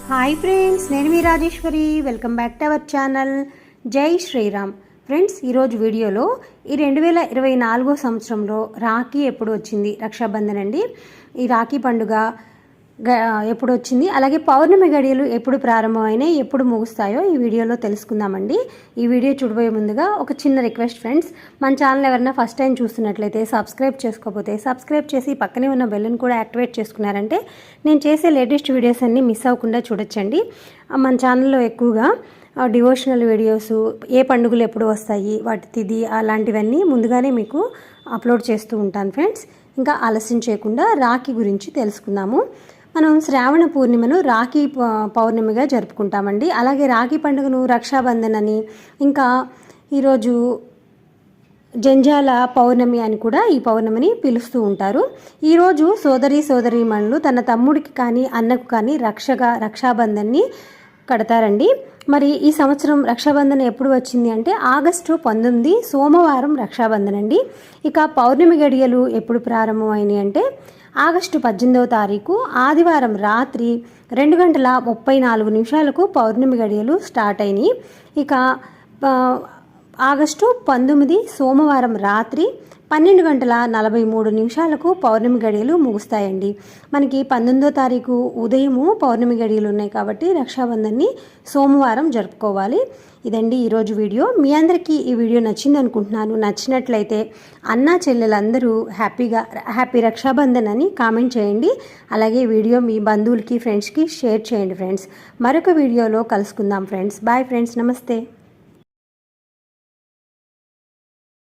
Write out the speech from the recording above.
Hi friends, నేను మీ Rajeshwari. Welcome back to our channel. జై శ్రీరామ్. ఫ్రెండ్స్, ఈరోజు వీడియోలో ఈ 2024 సంవత్సరంలో రాఖీ ఎప్పుడు వచ్చింది, రక్షాబంధన్ అండి. ఈ రాఖీ పండుగ ఎప్పుడు వచ్చింది, అలాగే పౌర్ణమి గడియలు ఎప్పుడు ప్రారంభమైనాయి, ఎప్పుడు ముగుస్తాయో ఈ వీడియోలో తెలుసుకుందామండి. ఈ వీడియో చూడబోయే ముందుగా ఒక చిన్న రిక్వెస్ట్ ఫ్రెండ్స్, మన ఛానల్ ఎవరైనా ఫస్ట్ టైం చూస్తున్నట్లయితే సబ్స్క్రైబ్ చేసుకోకపోతే సబ్స్క్రైబ్ చేసి పక్కనే ఉన్న బెల్ని కూడా యాక్టివేట్ చేసుకున్నారంటే నేను చేసే లేటెస్ట్ వీడియోస్ అన్నీ మిస్ అవ్వకుండా చూడొచ్చండి. మన ఛానల్లో ఎక్కువగా డివోషనల్ వీడియోస్, ఏ పండుగలు ఎప్పుడు వస్తాయి, వాటి తిథి అలాంటివన్నీ ముందుగానే మీకు అప్లోడ్ చేస్తూ ఉంటాను ఫ్రెండ్స్. ఇంకా ఆలస్యం చేయకుండా రాఖీ గురించి తెలుసుకుందాము. మనం శ్రావణ పూర్ణిమను రాఖీ పౌర్ణమిగా జరుపుకుంటామండి. అలాగే రాఖీ పండుగను రక్షాబంధన్ అని, ఇంకా ఈరోజు జంజాల పౌర్ణమి అని కూడా ఈ పౌర్ణమిని పిలుస్తూ ఉంటారు. ఈరోజు సోదరీమణులు తన తమ్ముడికి కానీ అన్నకు కానీ రక్షాబంధన్ని కడతారండి. మరి ఈ సంవత్సరం రక్షాబంధన్ ఎప్పుడు వచ్చింది అంటే ఆగస్టు 19 సోమవారం రక్షాబంధన్ అండి. ఇక పౌర్ణమి గడియలు ఎప్పుడు ప్రారంభమైనాయి అంటే ఆగస్టు 18వ తారీఖు ఆదివారం రాత్రి 2:34 పౌర్ణమి గడియలు స్టార్ట్ అయినాయి. ఇక ఆగస్టు 19 సోమవారం రాత్రి 12:43 పౌర్ణమి గడియలు ముగుస్తాయండి. మనకి 19వ తారీఖు ఉదయము పౌర్ణమి గడియలు ఉన్నాయి కాబట్టి రక్షాబంధన్ని సోమవారం జరుపుకోవాలి. ఇదండి ఈరోజు వీడియో. మీ అందరికీ ఈ వీడియో నచ్చింది అనుకుంటున్నాను. నచ్చినట్లయితే అన్నా చెల్లెలందరూ హ్యాపీ రక్షాబంధన్ అని కామెంట్ చేయండి. అలాగే వీడియో మీ బంధువులకి, ఫ్రెండ్స్కి షేర్ చేయండి ఫ్రెండ్స్. మరొక వీడియోలో కలుసుకుందాం ఫ్రెండ్స్. బాయ్ ఫ్రెండ్స్, నమస్తే.